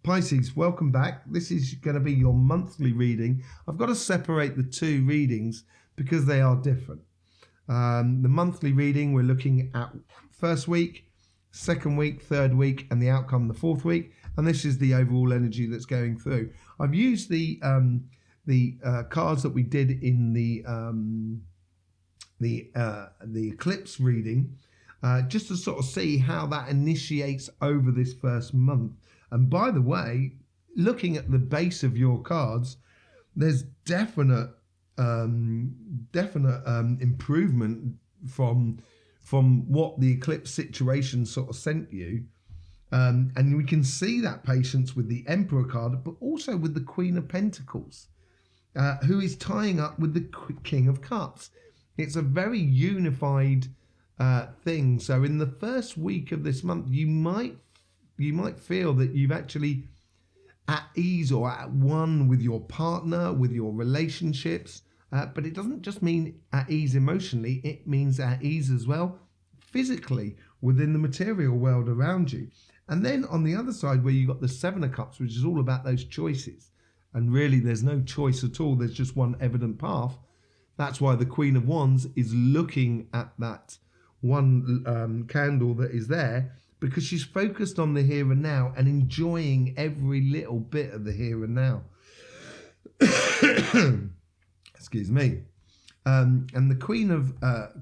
Pisces, welcome back. This is going to be your monthly reading. I've got to separate the two readings because they are different. The monthly reading, we're looking at first week, second week, third week, and the outcome the fourth week. And this is the overall energy that's going through. I've used the cards that we did in the eclipse reading just to sort of see how that initiates over this first month. And by the way, looking at the base of your cards, there's definite improvement from what the eclipse situation sort of sent you. And we can see that patience with the Emperor card, but also with the Queen of Pentacles, who is tying up with the King of Cups. It's a very unified thing. So in the first week of this month, you might feel that you've actually at ease or at one with your partner, with your relationships. But it doesn't just mean at ease emotionally, it means at ease as well physically within the material world around you. And then on the other side where you've got the Seven of Cups, which is all about those choices. And really there's no choice at all. There's just one evident path. That's why the Queen of Wands is looking at that one candle that is there, because she's focused on the here and now and enjoying every little bit of the here and now. Excuse me. And the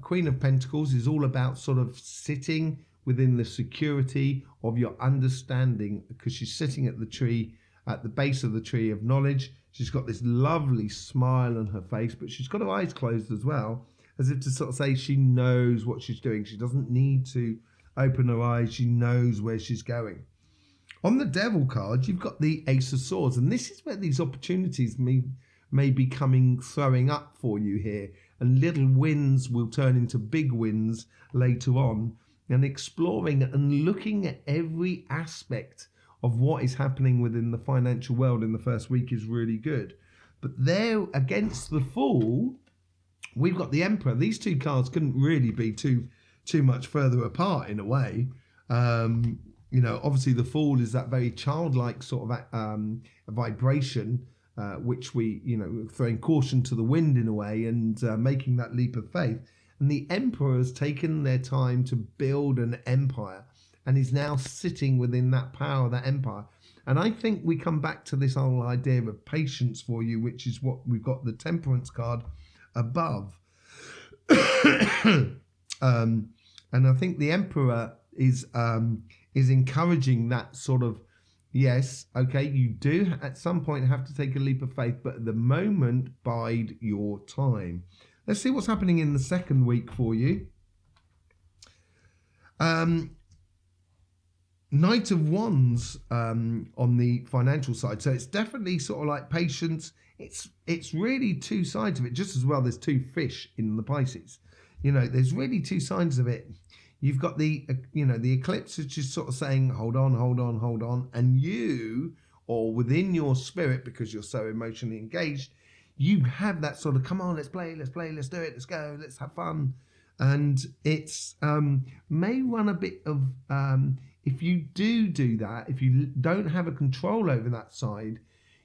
Queen of Pentacles is all about sort of sitting within the security of your understanding, because she's sitting at the tree, at the base of the tree of knowledge. She's got this lovely smile on her face, but she's got her eyes closed as well, as if to sort of say she knows what she's doing. She doesn't need to open her eyes. She knows where she's going. On the Devil card, you've got the Ace of Swords, and this is where these opportunities may be throwing up for you here, and little wins will turn into big wins later on, and exploring and looking at every aspect of what is happening within the financial world in the first week is really good. But there against the Fool, we've got the Emperor. These two cards couldn't really be too much further apart in a way. Obviously the Fool is that very childlike sort of vibration, which we, throwing caution to the wind in a way and making that leap of faith. And the Emperor has taken their time to build an empire and is now sitting within that power, that empire. And I think we come back to this whole idea of patience for you, which is what we've got the Temperance card above. And I think the Emperor is encouraging that sort of, yes, okay, you do at some point have to take a leap of faith, but at the moment, bide your time. Let's see what's happening in the second week for you. Knight of Wands on the financial side. So it's definitely sort of like patience. It's really two sides of it. Just as well, there's two fish in the Pisces. There's really two sides of it. You've got the eclipse, which is sort of saying, hold on. And you, or within your spirit, because you're so emotionally engaged, you have that sort of, come on, let's play, let's do it, let's go, let's have fun. And it's may run a bit of, if you do that, if you don't have a control over that side,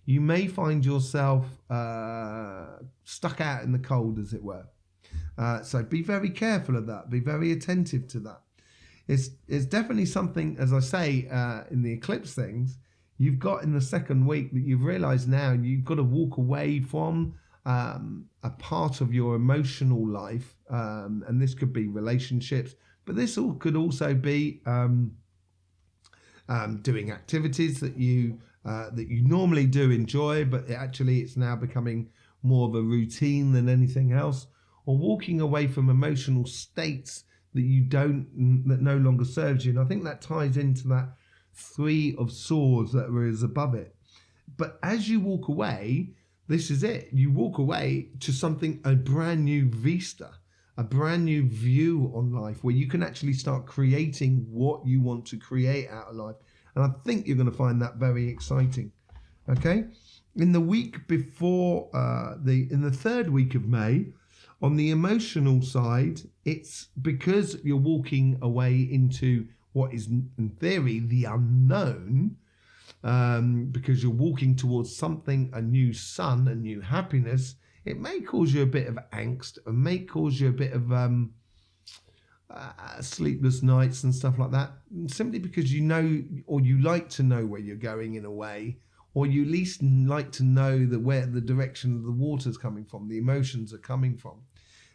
you may find yourself stuck out in the cold, as it were. So be very careful of that. Be very attentive to that. It's definitely something, as I say, in the eclipse things, you've got in the second week that you've realized now you've got to walk away from a part of your emotional life. And this could be relationships, but this could also be doing activities that you normally do enjoy, but it's now becoming more of a routine than anything else. Or walking away from emotional states that no longer serves you. And I think that ties into that Three of Swords that is above it. But as you walk away, this is it. You walk away to a brand new vista, a brand new view on life, where you can actually start creating what you want to create out of life. And I think you're going to find that very exciting. Okay? In the week before, in the third week of May, on the emotional side, it's because you're walking away into what is, in theory, the unknown. because you're walking towards something, a new sun, a new happiness. It may cause you a bit of angst, it may cause you a bit of sleepless nights and stuff like that, simply because you know, or you like to know where you're going in a way, or you at least like to know where the direction of the water's coming from, the emotions are coming from.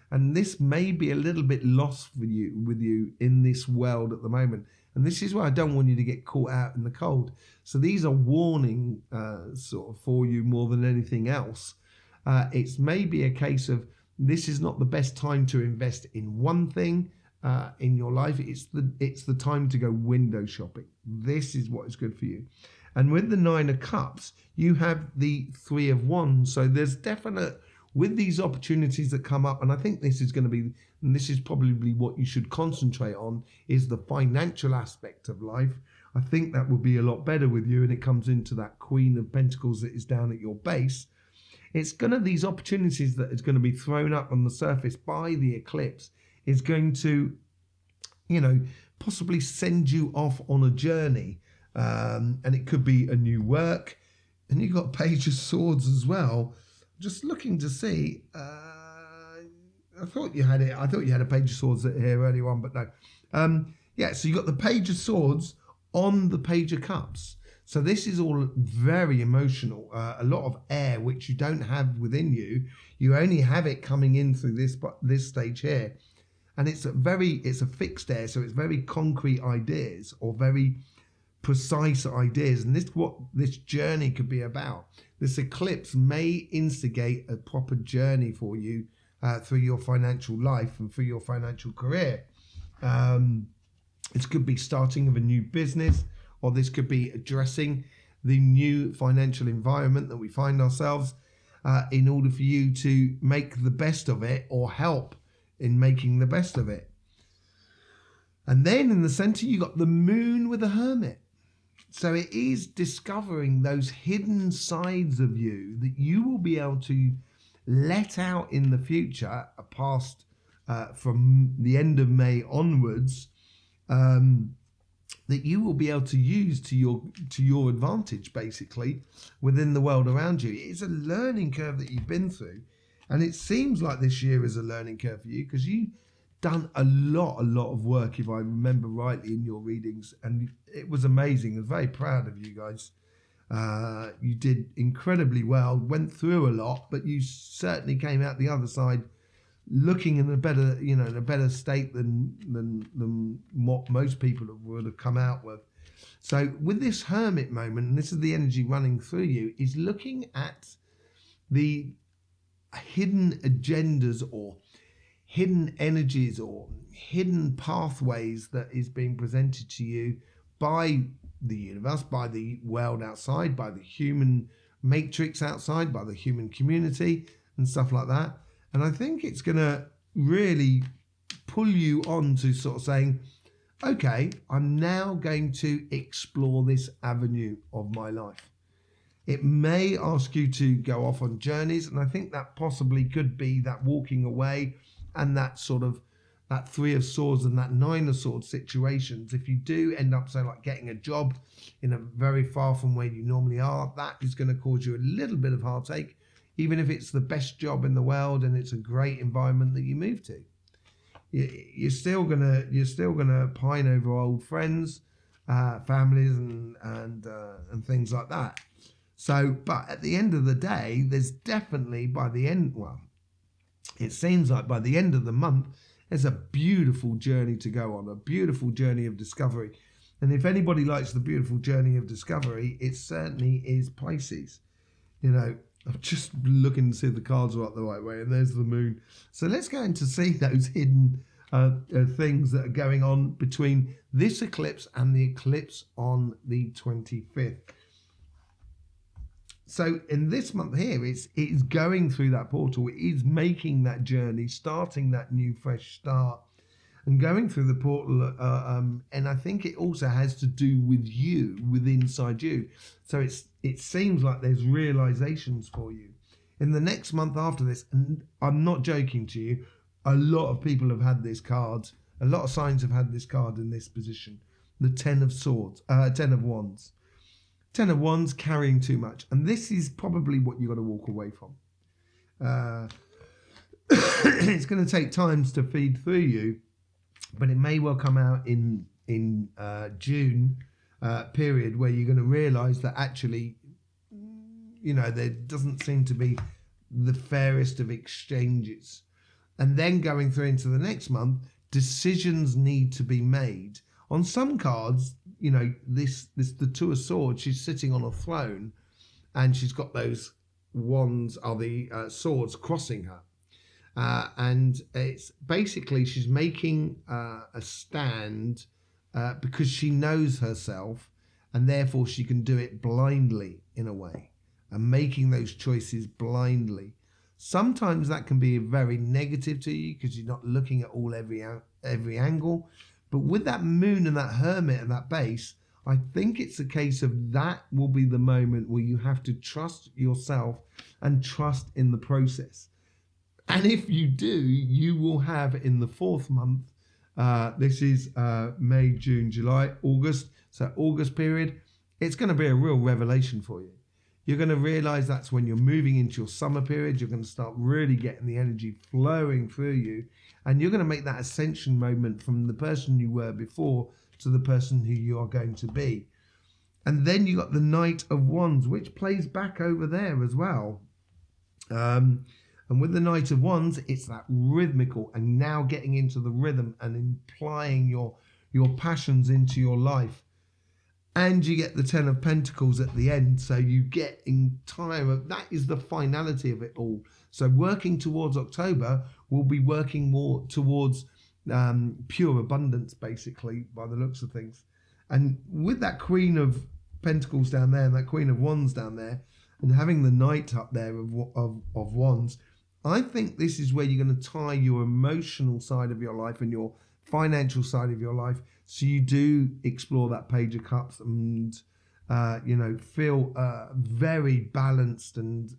And this may be a little bit lost with you in this world at the moment. And this is why I don't want you to get caught out in the cold. So these are warning sort of for you more than anything else. It's maybe a case of this is not the best time to invest in one thing in your life. It's the time to go window shopping. This is what is good for you. And with the 9 of Cups, you have the 3 of Wands. So there's definite, with these opportunities that come up, and I think this is going to be, and this is probably what you should concentrate on, is the financial aspect of life. I think that will be a lot better with you, and it comes into that Queen of Pentacles that is down at your base. It's going to, these opportunities that is going to be thrown up on the surface by the eclipse is going to, you know, possibly send you off on a journey. And it could be a new work. And you've got Page of Swords as well. Just looking to see. I thought you had it. I thought you had a Page of Swords here earlier on, but no. Yeah, so you got the Page of Swords on the Page of Cups. So this is all very emotional. A lot of air, which you don't have within you. You only have it coming in through this stage here. And it's a fixed air, so it's very concrete ideas or very precise ideas. And this is what this journey could be about. This eclipse may instigate a proper journey for you through your financial life and through your financial career. It could be starting of a new business, or this could be addressing the new financial environment that we find ourselves in order for you to make the best of it, or help in making the best of it. And then in the center, you got the Moon with the Hermit. So it is discovering those hidden sides of you that you will be able to let out in the future, past from the end of May onwards, that you will be able to use to your advantage, basically, within the world around you. It's a learning curve that you've been through, and it seems like this year is a learning curve for you, because you've done a lot of work, if I remember rightly, in your readings, and it was amazing. I was very proud of you guys. You did incredibly well, went through a lot, but you certainly came out the other side looking in a better state than what most people would have come out with. So with this Hermit moment, and this is the energy running through you, is looking at the hidden agendas or hidden energies or hidden pathways that is being presented to you by the universe, by the world outside, by the human matrix outside, by the human community and stuff like that. And I think it's going to really pull you on to sort of saying, okay, I'm now going to explore this avenue of my life. It may ask you to go off on journeys, and I think that possibly could be that walking away and that sort of that 3 of Swords and that 9 of Swords situations. If you do end up, say, like getting a job in a very far from where you normally are, that is going to cause you a little bit of heartache, even if it's the best job in the world and it's a great environment that you move to. You're still gonna pine over old friends, families, and things like that. So, but at the end of the day, there's definitely it seems like by the end of the month, there's a beautiful journey to go on, a beautiful journey of discovery. And if anybody likes the beautiful journey of discovery, it certainly is Pisces. You know, I'm just looking to see if the cards are up the right way, and there's the Moon. So let's go in to see those hidden things that are going on between this eclipse and the eclipse on the 25th. So in this month here, it's going through that portal. It is making that journey, starting that new fresh start, and going through the portal. And I think it also has to do with you, with inside you. So it seems like there's realizations for you in the next month after this. And I'm not joking to you. A lot of people have had this card. A lot of signs have had this card in this position. The 10 of Swords, 10 of Wands. Ten of Wands, carrying too much. And this is probably what you've got to walk away from. It's going to take times to feed through you, but it may well come out in June period where you're going to realise that actually, you know, there doesn't seem to be the fairest of exchanges. And then going through into the next month, decisions need to be made. On some cards, you know, the Two of Swords, she's sitting on a throne and she's got those wands, or the swords crossing her. And it's basically she's making a stand because she knows herself, and therefore she can do it blindly in a way, and making those choices blindly. Sometimes that can be very negative to you because you're not looking at every angle. But with that moon and that hermit and that base, I think it's a case of that will be the moment where you have to trust yourself and trust in the process. And if you do, you will have in the fourth month, this is May, June, July, August. So August period, it's going to be a real revelation for you. You're going to realize that's when you're moving into your summer period. You're going to start really getting the energy flowing through you. And you're going to make that ascension moment from the person you were before to the person who you are going to be. And then you got the Knight of Wands, which plays back over there as well. And with the Knight of Wands, it's that rhythmical and now getting into the rhythm and implying your passions into your life. And you get the Ten of Pentacles at the end. So you get that is the finality of it all. So working towards October, we'll be working more towards pure abundance, basically, by the looks of things. And with that Queen of Pentacles down there and that Queen of Wands down there, and having the Knight up there of Wands, I think this is where you're going to tie your emotional side of your life and your financial side of your life, so you do explore that Page of Cups and feel very balanced and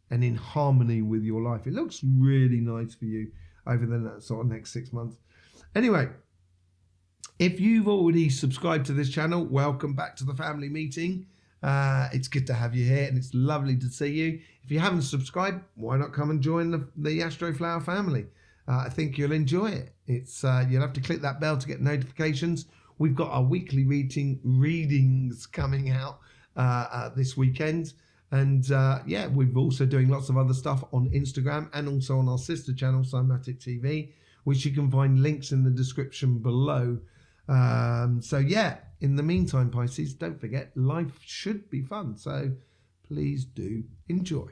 in harmony with your life. It looks really nice for you over the sort of next 6 months. Anyway, if you've already subscribed to this channel, welcome back to the family meeting. It's good to have you here, and it's lovely to see you. If you haven't subscribed, why not come and join the Astroflower family? I think you'll enjoy it. It's you'll have to click that bell to get notifications. We've got our weekly readings coming out this weekend. And we're also doing lots of other stuff on Instagram and also on our sister channel, Cymatic TV, which you can find links in the description below. In the meantime, Pisces, don't forget, life should be fun. So please do enjoy.